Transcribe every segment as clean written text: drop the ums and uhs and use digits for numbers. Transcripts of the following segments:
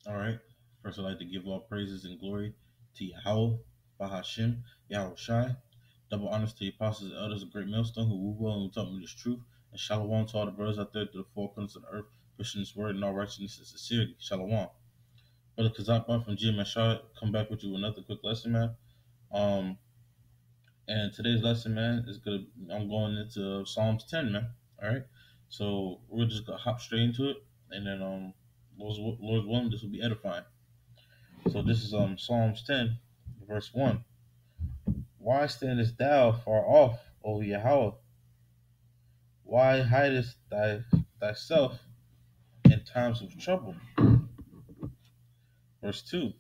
All right. First, I'd like to give all praises and glory to Yahweh, Bahashim, Yahweh Shai. Double honors to the apostles and elders of Great Millstone who rule well and taught me this truth. And shalom to all the brothers out there to the four corners of the earth, pushing this word in all righteousness and sincerity. Shalom. Brother Kazakba from GMS come back with you with another quick lesson, man. Um, and today's lesson, man, is gonna I'm going into Psalms 10, man. All right. So we're just gonna hop straight into it, and then Lord's willing, this will be edifying. So this is Psalms 10, verse 1. Why standest thou far off, O Yahweh? Why hidest thyself in times of trouble? Verse 2.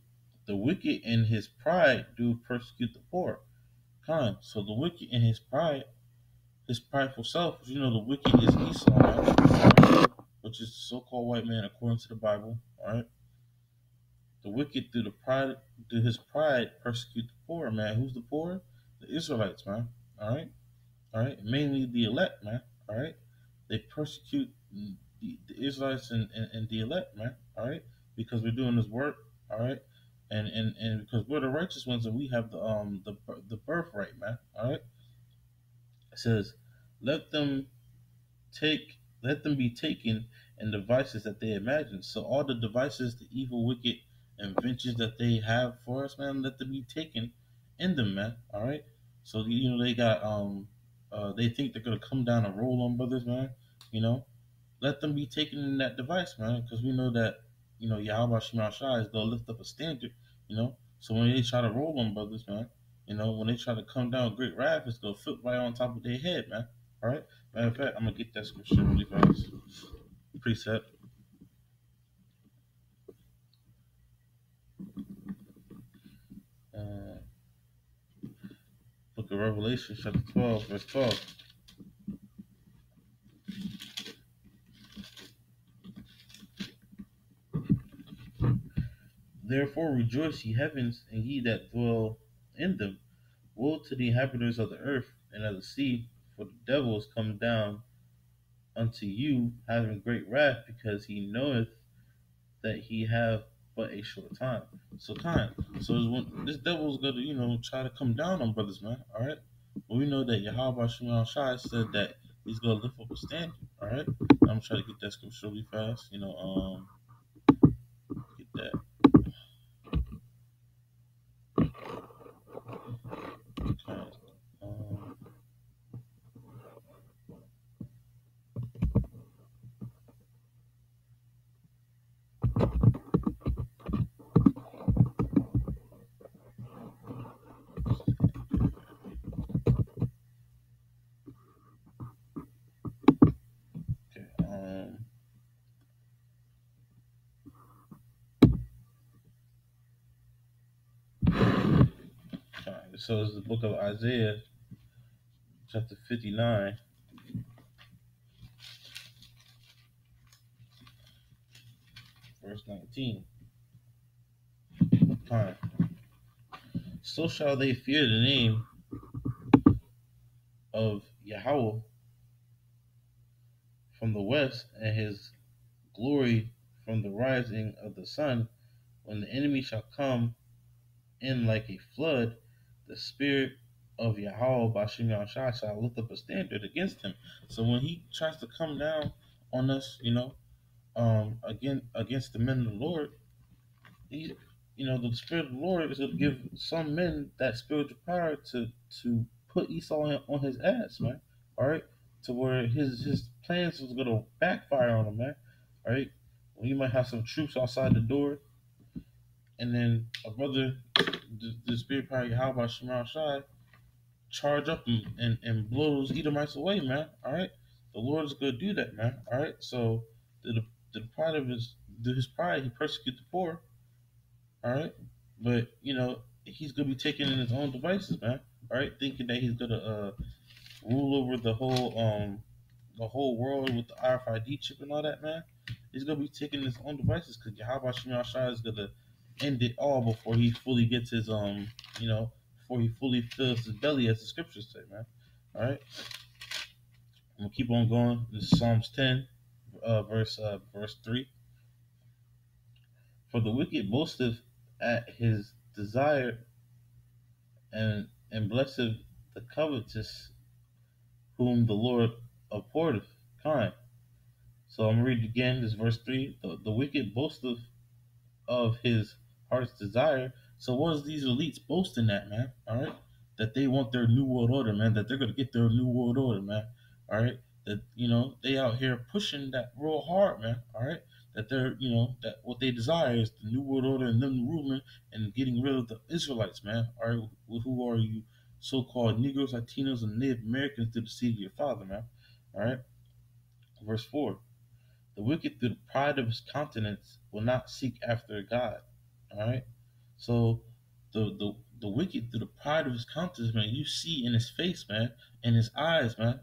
The wicked in his pride do persecute the poor. Kind. So the wicked in his pride, his prideful self, the wicked is Esau, right? Which is the so-called white man according to the Bible. All right. The wicked through his pride persecute the poor, man. Who's the poor? The Israelites, man. All right. All right, mainly the elect, man. All right, they persecute the Israelites and the elect, man. All right, because we're doing this work. All right, and because we're the righteous ones and we have the birthright, man. All right, it says, let them let them be taken and devices that they imagine. So all the devices, the evil, wicked inventions that they have for us, man, let them be taken in them, man. All right. So they got they think they're gonna come down and roll on brothers, man. You know, let them be taken in that device, man, because we know that Yahweh Shema Shai is gonna lift up a standard. So when they try to roll on brothers, man, when they try to come down great wrath, it's gonna flip right on top of their head, man. All right. Matter of fact, I'm gonna get that scripture really fast. Precept. Uh, Book of Revelation, chapter 12, verse 12. Therefore rejoice, ye heavens, and ye that dwell in them. Woe to the inhabitants of the earth and of the sea, for the devil is come down unto you, having great wrath, because he knoweth that he have but a short time. So time. So when this devil is gonna, try to come down on brothers, man. All right. But we know that Yahweh Shema Shai said that he's gonna lift up a standard. All right. I'm gonna try to get that scripture really fast. Get that. Okay. Um, okay. All right. So it's the book of Isaiah, chapter 59, verse 19. All right. So shall they fear the name of Yahweh from the west, and his glory from the rising of the sun. When the enemy shall come in like a flood, the spirit of Yahweh Bashim Yahshua shall lift up a standard against him. So when he tries to come down on us, again against the men of the Lord, he, the spirit of the Lord is going to give some men that spiritual power to put Esau on his ass, man. All right, to where his plans is going to backfire on him, man. All right, well, you might have some troops outside the door, and then a brother, the spirit power Yahweh Shema Shai, charge up and blow those Edomites away, man. All right, the Lord is going to do that, man. All right, so the pride of his pride, he persecute the poor. All right, but he's gonna be taking in his own devices, man. All right, thinking that he's gonna rule over the whole world with the RFID chip and all that, man. He's gonna be taking his own devices because Yahweh Shema Shai is gonna end it all before he fully gets his before he fully fills his belly, as the scriptures say, man. All right, I'm gonna keep on going. This is Psalms 10, verse 3. For the wicked boasteth at his desire, and blesseth the covetous, whom the Lord abhorreth. Kind. So I'm gonna read it again. This is verse 3. The wicked boasteth of his heart's desire. So what is these elites boasting at, man? All right, that they want their new world order, man. That they're gonna get their new world order, man. All right, that they out here pushing that real hard, man. All right, that they're that what they desire is the new world order and them ruling and getting rid of the Israelites, man. All right, who are you, so-called Negroes, Latinos, and Native Americans, to the seed of your father, man? All right, verse 4. The wicked through the pride of his countenance will not seek after God. All right. So the wicked through the pride of his countenance, man, you see in his face, man, in his eyes, man,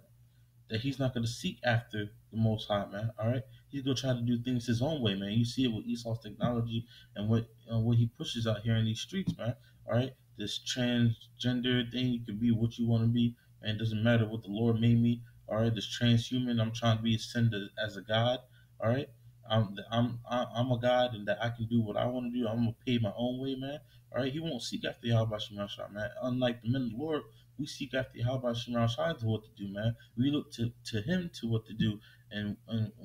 that he's not going to seek after the Most High, man. All right, he's going to try to do things his own way, man. You see it with Esau's technology and what he pushes out here in these streets, man. All right, this transgender thing, you can be what you want to be, and it doesn't matter what the Lord made me. All right, this transhuman, I'm trying to be ascended as a god. All right. I'm a God and that I can do what I want to do. I'm gonna pay my own way, man. All right, he won't seek after Yahweh Shemar Shah, man. Unlike the men of the Lord, we seek after Yahweh Shemar Shah to what to do, man. We look to him to what to do and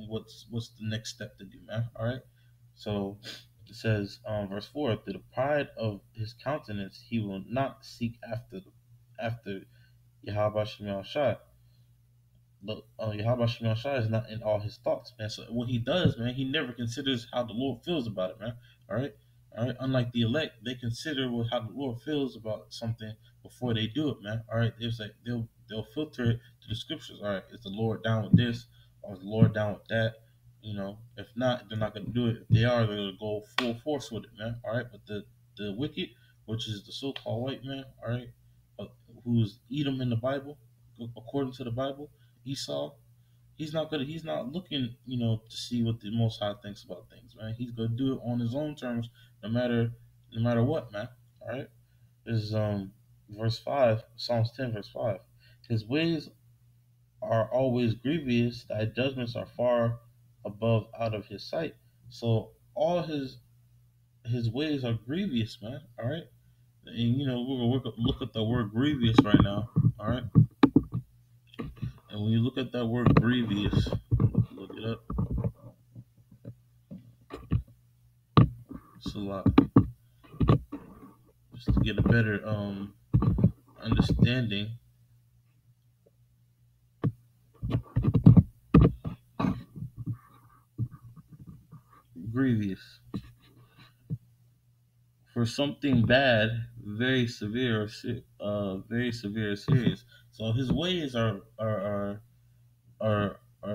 what's the next step to do, man. All right. So it says, verse 4, through the pride of his countenance, he will not seek after Yahweh Shemar Shah. Look, Yahweh Shemar Shah is not in all his thoughts, man. So what he does, man, he never considers how the Lord feels about it, man. All right, all right. Unlike the elect, they consider how the Lord feels about something before they do it, man. All right, it's like they'll filter it to the scriptures. All right, is the Lord down with this, or is the Lord down with that? If not, they're not gonna do it. If they are, they're gonna go full force with it, man. All right, but the wicked, which is the so-called white man, all right, who's Edom in the Bible, according to the Bible. Esau, he's not looking, to see what the Most High thinks about things, man. He's gonna do it on his own terms, no matter what, man. All right. This is verse 5, Psalms 10, verse 5. His ways are always grievous, thy judgments are far above out of his sight. So all his ways are grievous, man. All right. And we're gonna look at the word grievous right now. All right. And when you look at that word grievous, look it up. It's a lot. Just to get a better understanding. Grievous. For something bad, very severe, very severe, serious. So his ways are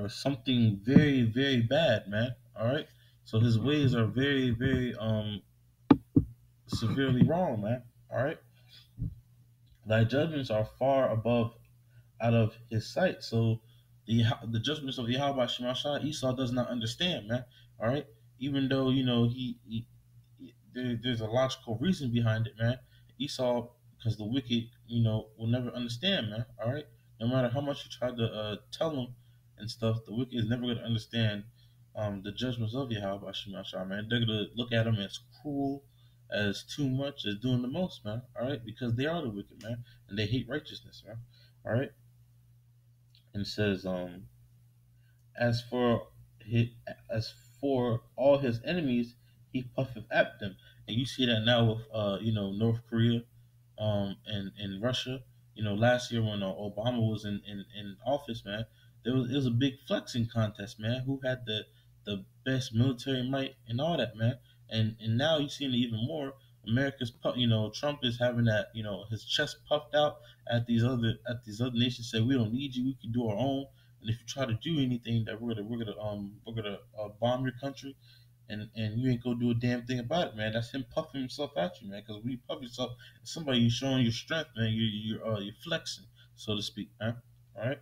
something very, very bad, man. All right. So his ways are very, very severely wrong, man. All right. Thy judgments are far above out of his sight. So the judgments of Yahweh Shemashah, Esau does not understand, man. All right, even though there's a logical reason behind it, man. Esau, because the wicked, will never understand, man. All right, no matter how much you try to tell them and stuff, the wicked is never going to understand the judgments of Yahweh Shemashah, man. They're going to look at him as cruel, as too much, as doing the most, man. All right, because they are the wicked, man, and they hate righteousness, man. All right. And it says, as for his, as for all his enemies, he puffeth at them. And you see that now with North Korea, and Russia. Last year when Obama was in office, man, it was a big flexing contest, man. Who had the best military might and all that, man. And now you're seeing it even more. Trump is having that, his chest puffed out at these other nations. Say we don't need you, we can do our own. And if you try to do anything, that we're gonna bomb your country, and you ain't gonna do a damn thing about it, man. That's him puffing himself at you, man. Because when you puff yourself, somebody you showing your strength, man. You're flexing, so to speak, man. All right.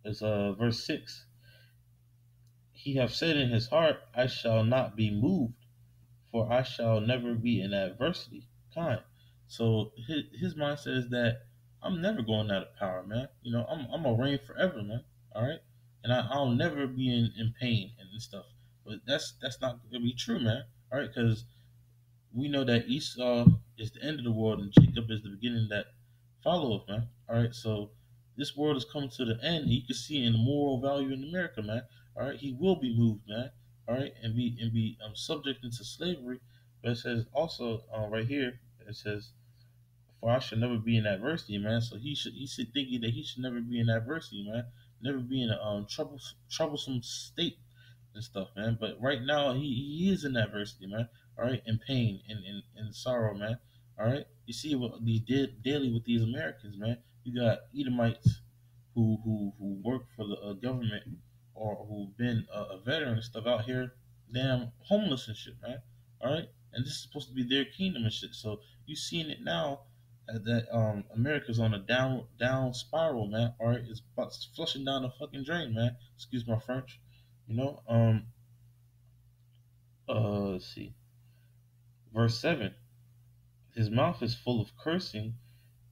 It's verse 6. He have said in his heart, I shall not be moved, for I shall never be in adversity. Kind. So his mindset is that I'm never going out of power, man. I'm gonna reign forever, man. All right, and I'll never be in pain and stuff. But that's not gonna be true, man. All right, because we know that Esau is the end of the world and Jacob is the beginning that followeth, man. All right, so this world is coming to the end. And you can see in the moral value in America, man. All right, he will be moved, man. All right, and be subject into slavery. But it says also right here, it says, "For I should never be in adversity, man." So he should thinking that he should never be in adversity, man. Never be in a troublesome state and stuff, man. But right now he is in adversity, man. All right, in pain and sorrow, man. All right, you see what these did daily with these Americans, man. You got Edomites who work for the government or who've been a veteran and stuff out here, damn homeless and shit, man. All right, and this is supposed to be their kingdom and shit. So you seeing it now that America's on a down spiral, man. All right, it's flushing down the fucking drain, man. Excuse my French. You know, let's see. Verse 7. His mouth is full of cursing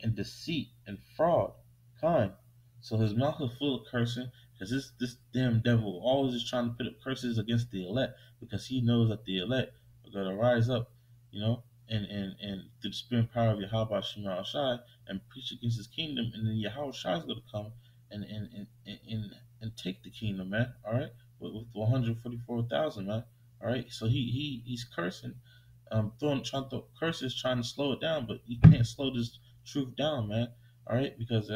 and deceit and fraud. Kind. So his mouth is full of cursing because this damn devil always is trying to put up curses against the elect because he knows that the elect are going to rise up, you know, and through the spirit and power of Yahweh Shema Shai and preach against his kingdom, and then Yahweh Shai is going to come and take the kingdom, man. All right, with 144,000, man. All right, so he's cursing, trying to throw curses, trying to slow it down, but you can't slow this truth down, man. All right, because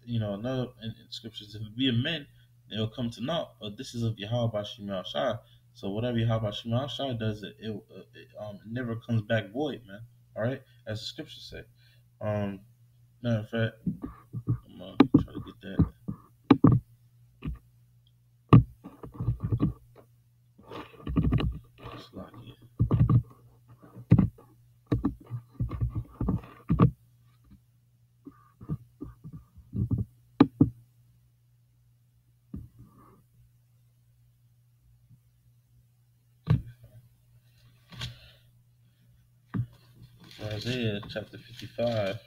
another in scriptures, if it be a men, they'll come to naught. But this is of Yahweh Shema Shai. So whatever Yahweh Shema Shai does, it never comes back void, man. All right, as the scriptures say. Um, Matter of fact, I'm gonna try to get that. Slocky. Isaiah chapter 55.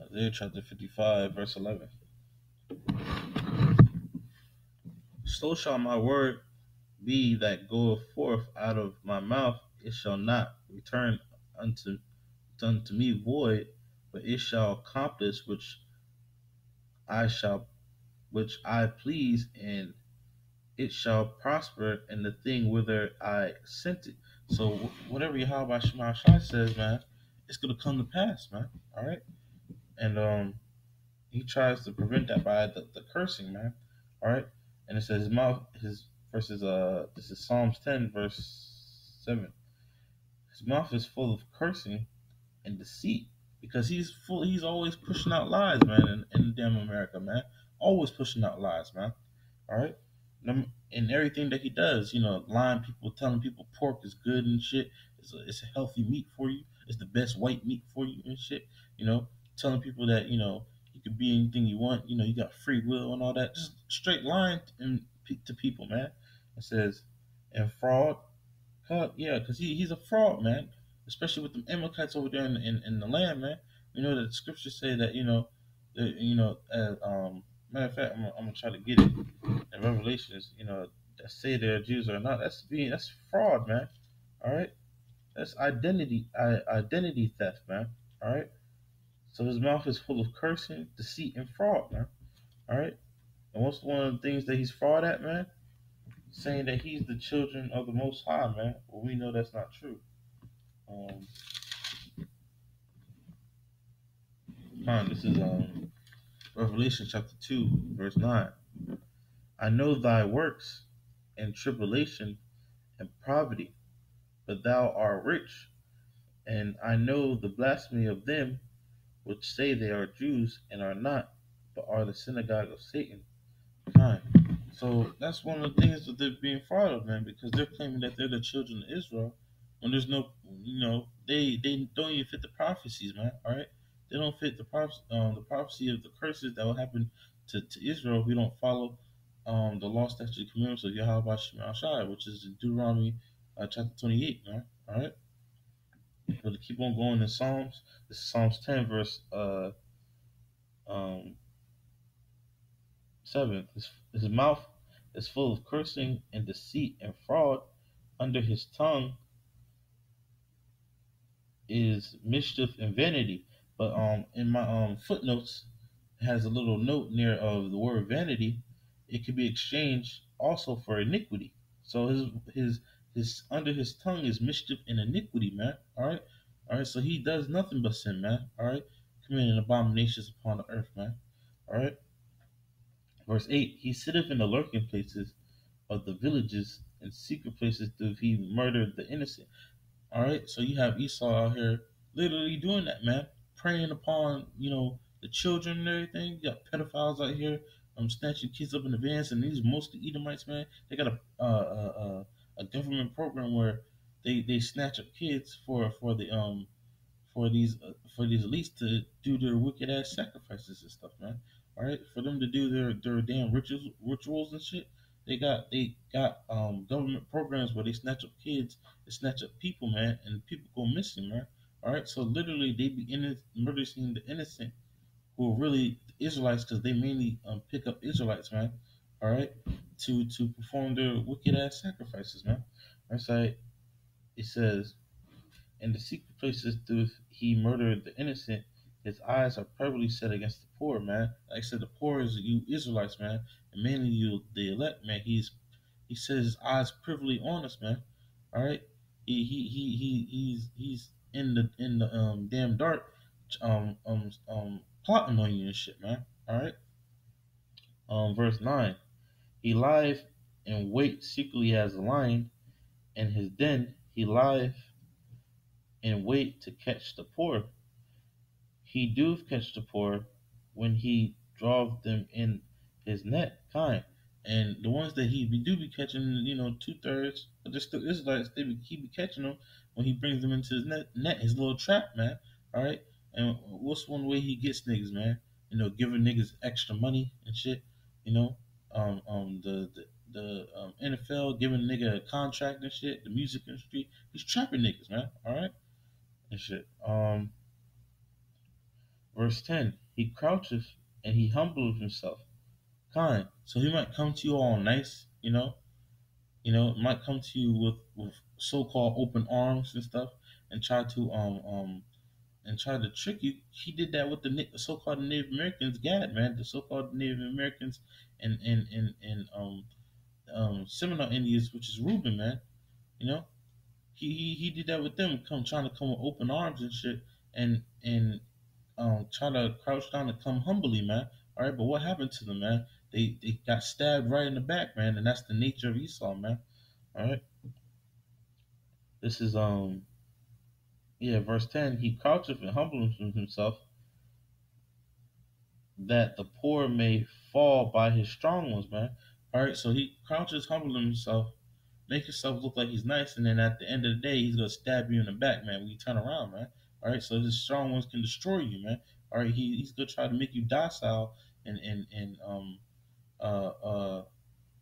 Isaiah chapter 55, verse 11. So shall my word be that goeth forth out of my mouth, it shall not return unto unto me void, but it shall accomplish I shall which I please, and it shall prosper in the thing whither I sent it. So whatever Yahweh Shema Shai says, man, it's gonna come to pass, man. All right, and he tries to prevent that by the cursing, man. All right, and it says his mouth, his verses. This is Psalms 10, verse 7. His mouth is full of cursing and deceit because he's always pushing out lies, man, in damn America, man. Always pushing out lies, man. All right, and everything that he does, lying people, telling people pork is good and shit. It's a healthy meat for you. It's the best white meat for you and shit. You know, telling people that you can be anything you want. You got free will and all that. Just straight lying to people, man. It says, and fraud. Yeah, because he's a fraud, man. Especially with the Amalekites over there in the land, man. You know that the scriptures say that matter of fact, I'm gonna try to get it in Revelations. That say they're Jews or not. That's fraud, man. All right, that's identity theft, man. All right. So his mouth is full of cursing, deceit, and fraud, man. All right. And what's one of the things that he's fraud at, man? Saying that he's the children of the Most High, man. Well, we know that's not true. Um, this is Revelation chapter 2, verse 9. I know thy works and tribulation and poverty, but thou art rich. And I know the blasphemy of them which say they are Jews and are not, but are the synagogue of Satan. Fine. So that's one of the things that they're being fraud of, man, because they're claiming that they're the children of Israel when there's no, they don't even fit the prophecies, man. All right, they don't fit the prophecy of the curses that will happen to Israel if we don't follow the law, statutes, and commandments of Yahweh Shema Shai, which is in Deuteronomy chapter 28, man. All right, but to keep on going in Psalms, this is Psalms 10 verse um 7. His mouth is full of cursing and deceit and fraud. Under his tongue is mischief and vanity. But in my footnotes it has a little note near of the word vanity. It could be exchanged also for iniquity. So his under his tongue is mischief and iniquity, man. All right. So he does nothing but sin, man. All right, committing abominations upon the earth, man. All right. Verse 8: He sitteth in the lurking places of the villages, and secret places doth he murder the innocent. All right, so you have Esau out here literally doing that, man, preying upon the children and everything. You got pedophiles out here, snatching kids up in the vans, and these mostly Edomites, man. They got a government program where they snatch up kids for these elites to do their wicked ass sacrifices and stuff, man. All right, for them to do their damn rituals and shit. They got government programs where they snatch up kids, they snatch up people, man, and people go missing, man. All right, so literally they be murdering the innocent who are really Israelites because they mainly pick up Israelites, man. All right, to perform their wicked ass sacrifices, man. That's like it says. In the secret places doth he murder the innocent. His eyes are privily set against the poor, man. Like I said, the poor is you Israelites, man, and mainly you the elect, man. He says his eyes privily on us, man. All right, he's in the damn dark, plotting on you and shit, man. All right. Verse 9: He lieth in wait secretly as a lion, in his den he lieth in wait to catch the poor. He doth catch the poor when he draweth them in his net, kind. And the ones that do be catching, 2/3, but they're still Israelites. He be catching them when he brings them into his net, his little trap, man. All right. And what's one way he gets niggas, man? Giving niggas extra money and shit. You know, the NFL giving a nigga a contract and shit. The music industry, he's trapping niggas, man. All right, and shit. Verse 10: He croucheth and he humbleth himself. Kind. So he might come to you all nice, might come to you with so called open arms and stuff and try to trick you. He did that with the so called Native Americans, Gad, man, the so called Native Americans and Seminole Indians, which is Reuben, man. You know? He did that with them, trying to come with open arms and shit and try to crouch down and come humbly, man. All right, but what happened to them, man? They got stabbed right in the back, man, and that's the nature of Esau, man. All right, this is verse 10. He croucheth and humbleth himself, that the poor may fall by his strong ones, man. All right, so he crouches, humbles himself, make himself look like he's nice, and then at the end of the day, he's gonna stab you in the back, man. When you turn around, man. All right, so his strong ones can destroy you, man. All right, he's gonna try to make you docile and uh uh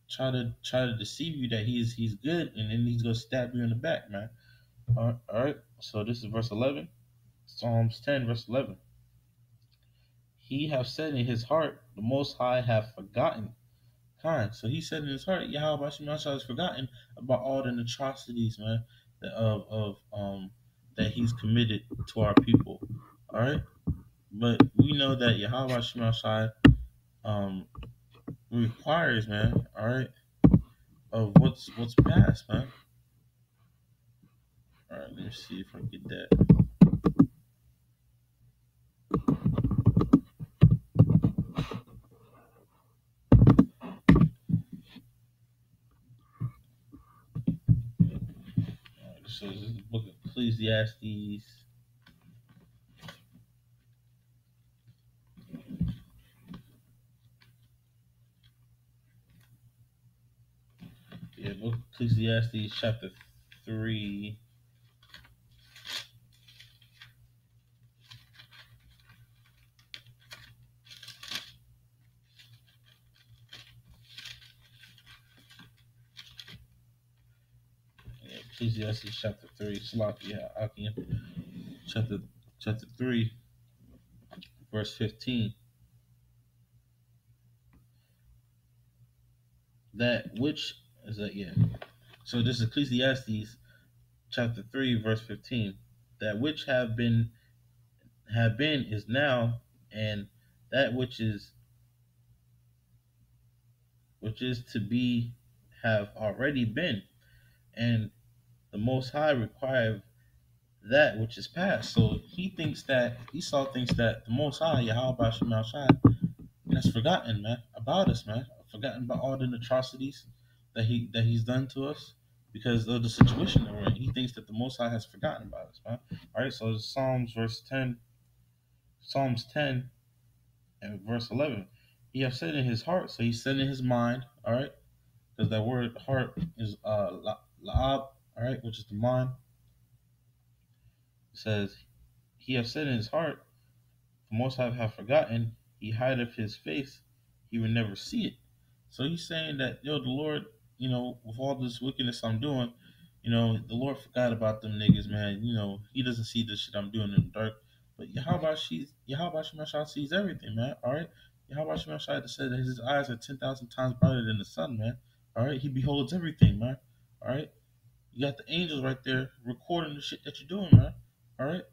try to deceive you that he's good, and then he's gonna stab you in the back, man. All right. So this is verse 11, Psalms 10, verse 11. He have said in his heart, the Most High have forgotten. Kind. So he said in his heart, Yahweh Shemashah has forgotten about all the atrocities, man, that he's committed to our people. All right. But we know that Yahweh Shemashah requires, man, all right, of what's past, man. All right, let me see if I can get that. All right, so this is the book of Ecclesiastes. Yeah, book of Ecclesiastes, chapter 3. Yeah, Ecclesiastes chapter 3. Salakia, Akim. chapter chapter 3, verse 15. That which is that yeah. So this is Ecclesiastes chapter 3, verse 15. That which have been is now, and that which is to be have already been, and the Most High require that which is past. So he thinks that Esau thinks that the Most High Yahweh Shema Shai has forgotten, man, about us, man. Forgotten about all the atrocities that he's done to us because of the situation that we're in. He thinks that the Most High has forgotten about us, man. All right, so Psalms 10 and verse 11. He has said in his heart, so he said in his mind, all right, because that word heart is la'ab, all right, which is the mind. It says, he has said in his heart, the Most High have forgotten, he hideth his face, he will never see it. So he's saying that, the Lord, with all this wickedness I'm doing, the Lord forgot about them niggas, man. He doesn't see the shit I'm doing in the dark. But Yahweh Shemashah sees everything, man. All right? Yahweh Shemashah said that his eyes are 10,000 times brighter than the sun, man. All right? He beholds everything, man. All right? You got the angels right there recording the shit that you're doing, man. All right?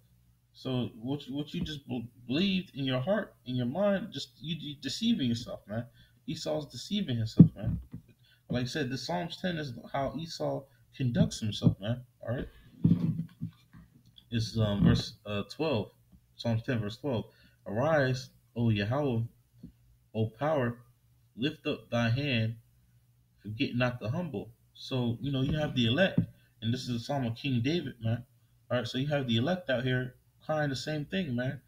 So what you just believed in your heart, in your mind, just you deceiving yourself, man. Esau's deceiving himself, man. Like I said, the Psalms 10 is how Esau conducts himself, man. All right, it's verse 12, Psalms 10 verse 12. Arise, O Yahweh, O power, lift up thy hand, forget not the humble. So you have the elect, and this is a psalm of King David, man. All right, so you have the elect out here crying the same thing, man.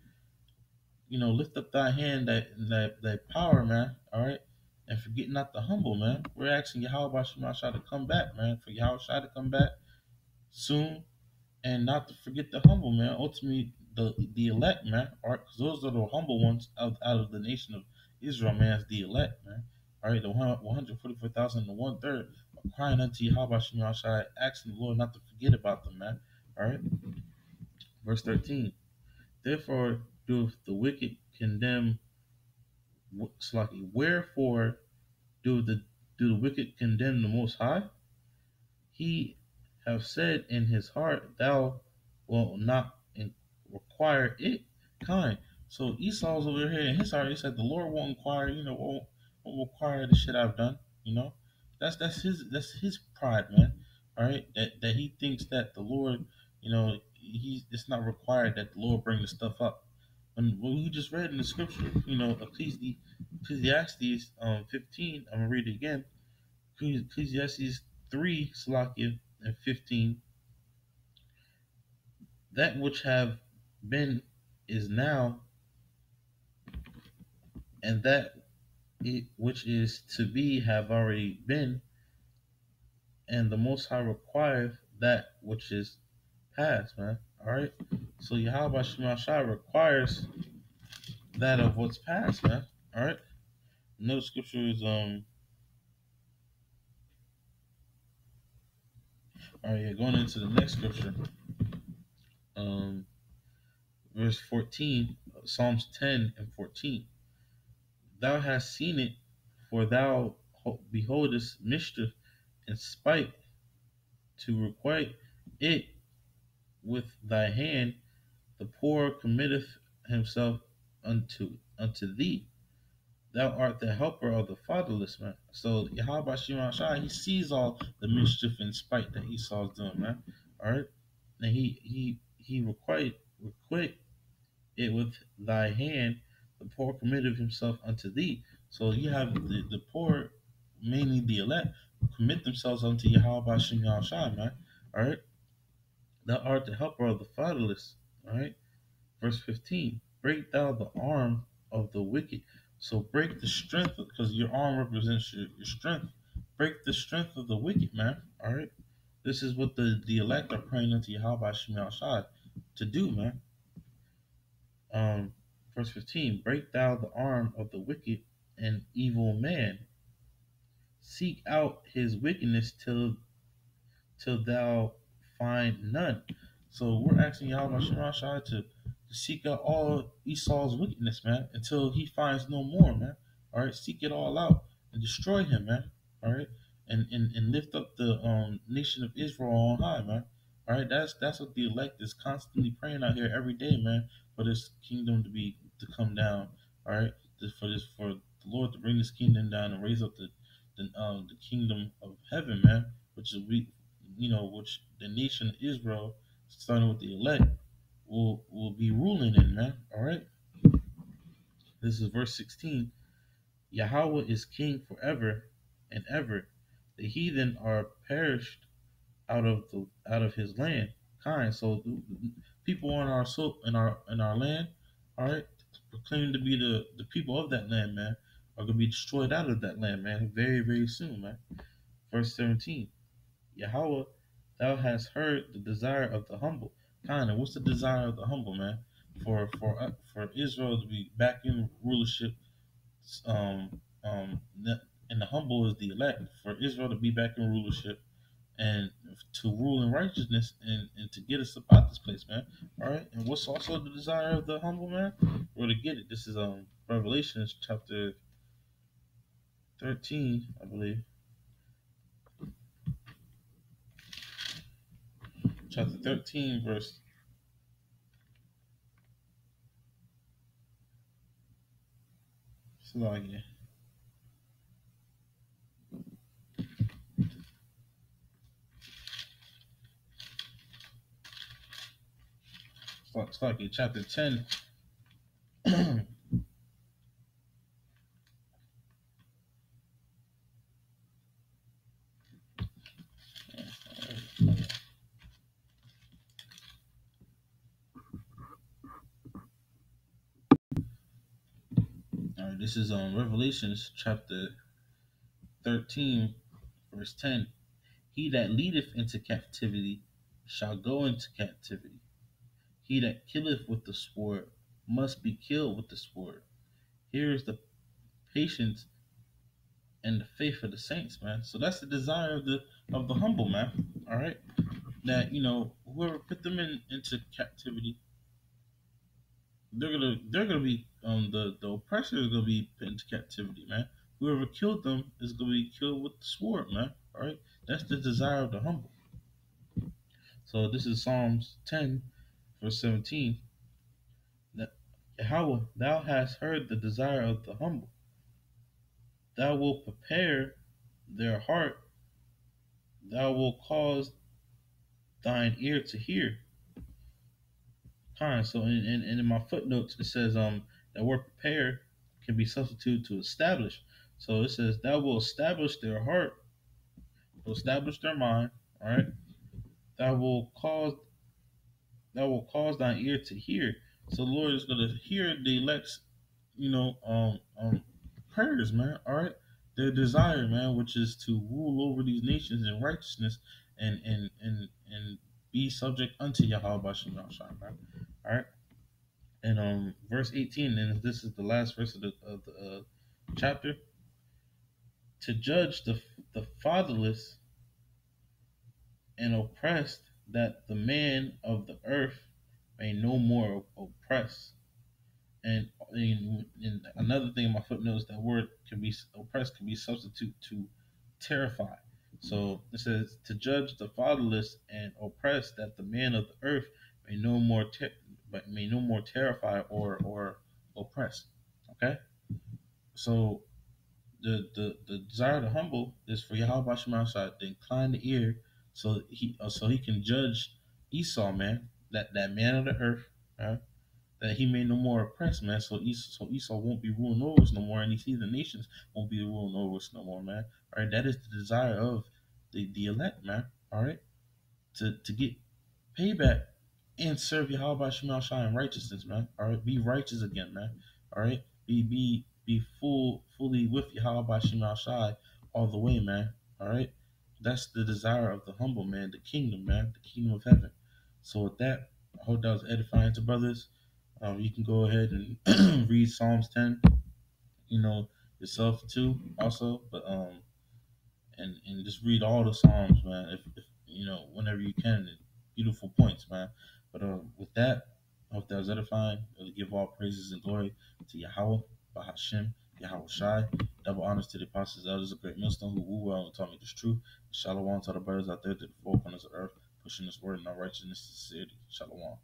Lift up thy hand, that power, man. All right, and forget not the humble, man. We're asking Yahweh Shemashah to come back, man. For Yahweh Shai to come back soon, and not to forget the humble, man. Ultimately, the elect, man. All right, because those are the humble ones out of the nation of Israel, man. As the elect, man. All right, the 144,000 and the 1/3 are crying unto Yahweh Shemashah, asking the Lord not to forget about them, man. All right, verse 13. Therefore doeth the wicked condemn Slaki. Wherefore do the wicked condemn the Most High? He have said in his heart, Thou wilt not require it kind. So Esau's over here in his heart. He said, the Lord won't inquire. Won't require the shit I've done. That's his pride, man. All right, that he thinks that the Lord, it's not required that the Lord bring the stuff up. And what we just read in the scripture, Ecclesiastes 15. I'm gonna read it again. Ecclesiastes 3, Salakia, and 15. That which have been is now, and that which is to be have already been, and the Most High requireth that which is past, man. All right. So Yahweh Shema Shai requires that of what's past, man. All right. Another scripture is All right, yeah, going into the next scripture, um, verse 14, Psalms 10 and 14. Thou hast seen it, for thou beholdest mischief and spite, to requite it with thy hand. The poor committeth himself unto thee. Thou art the helper of the fatherless, man. So Yahweh Shema Shai, he sees all the mischief and spite that Esau's doing, man. All right, and he requite it with thy hand. The poor committed himself unto thee. So you have the poor, mainly the elect, who commit themselves unto Yahweh Shema Shai, man. All right, thou art the helper of the fatherless. All right, verse 15. Break thou the arm of the wicked. So break the strength, because your arm represents your strength. Break the strength of the wicked, man. All right, this is what the elect are praying unto Yahweh Shema Shai to do, man. um, Verse 15, break thou the arm of the wicked and evil man. Seek out his wickedness till thou find none. So we're asking Yahweh Shema Shai to seek out all Esau's wickedness, man, until he finds no more, man. All right, seek it all out and destroy him, man. All right, and lift up the nation of Israel on high, man. All right, that's what the elect is constantly praying out here every day, man, for this kingdom to come down. All right, for the Lord to bring this kingdom down and raise up the kingdom of heaven, man, which is which the nation of Israel, starting with the elect, will be ruling in, man. All right, this is verse 16. Yahweh is king forever and ever. The heathen are perished out of his land. Kind. So people on our in our land, all right, proclaiming to be the people of that land, man, are gonna be destroyed out of that land, man, very very soon, man. Verse 17. Yahweh, thou hast heard the desire of the humble. Kind of, what's the desire of the humble, man? For Israel to be back in rulership, um, um, and the humble is the elect. For Israel to be back in rulership and to rule in righteousness and to get us about this place, man. All right. And what's also the desire of the humble, man? We're to get it. This is Revelations chapter 13, I believe. Chapter 13, verse. Salagia. Salagia, chapter 10. All right, this is Revelations chapter 13, verse 10. He that leadeth into captivity shall go into captivity. He that killeth with the sword must be killed with the sword. Here is the patience and the faith of the saints, man. So that's the desire of the humble, man. All right, that whoever put them into captivity, they're gonna be the oppressor is gonna be put into captivity, man. Whoever killed them is gonna be killed with the sword, man. All right, that's the desire of the humble. So this is Psalms 10, verse 17. That Yahweh, thou hast heard the desire of the humble. Thou wilt prepare their heart. Thou wilt cause thine ear to hear. Kind. So in my footnotes it says that word prepare can be substituted to establish. So it says that will establish their heart, will establish their mind. All right. That will cause thine ear to hear. So the Lord is going to hear the elect's prayers, man. All right. Their desire, man, which is to rule over these nations in righteousness and be subject unto Yahweh Bashem Yahshua, man. All right. And verse 18, and this is the last verse of the chapter. To judge the fatherless and oppressed, that the man of the earth may no more oppress. And another thing in my footnotes, that word can be oppressed can be substitute to terrify. So it says to judge the fatherless and oppress, that the man of the earth may no more may no more terrify or oppress. Okay, so the desire of the humble is for Yahweh Shemashah to incline the ear, so he can judge Esau, man, that man of the earth, right? That he may no more oppress, man. So Esau won't be ruling over us no more, and these heathen nations won't be ruling over us no more, man. All right, that is the desire of the elect, man. All right, to get payback and serve Yahweh Shema Shai in righteousness, man. All right, be righteous again, man. All right, be fully with Yahweh Shema Shai all the way, man. All right, that's the desire of the humble, man. The kingdom, man. The kingdom of heaven. So with that, I hope that was edifying to brothers. You can go ahead and read Psalms 10, yourself too, also. But and just read all the Psalms, man. If whenever you can, beautiful points, man. But with that, I hope that was edifying. Give all praises and glory to Yahweh, Bahashim, Yahweh Shai. Double honors to the apostles, elders of Great Millstone who woo well and taught me this truth. Shalom to all the brothers out there to the four corners of earth, pushing this word in all righteousness and sincerity. Shalom.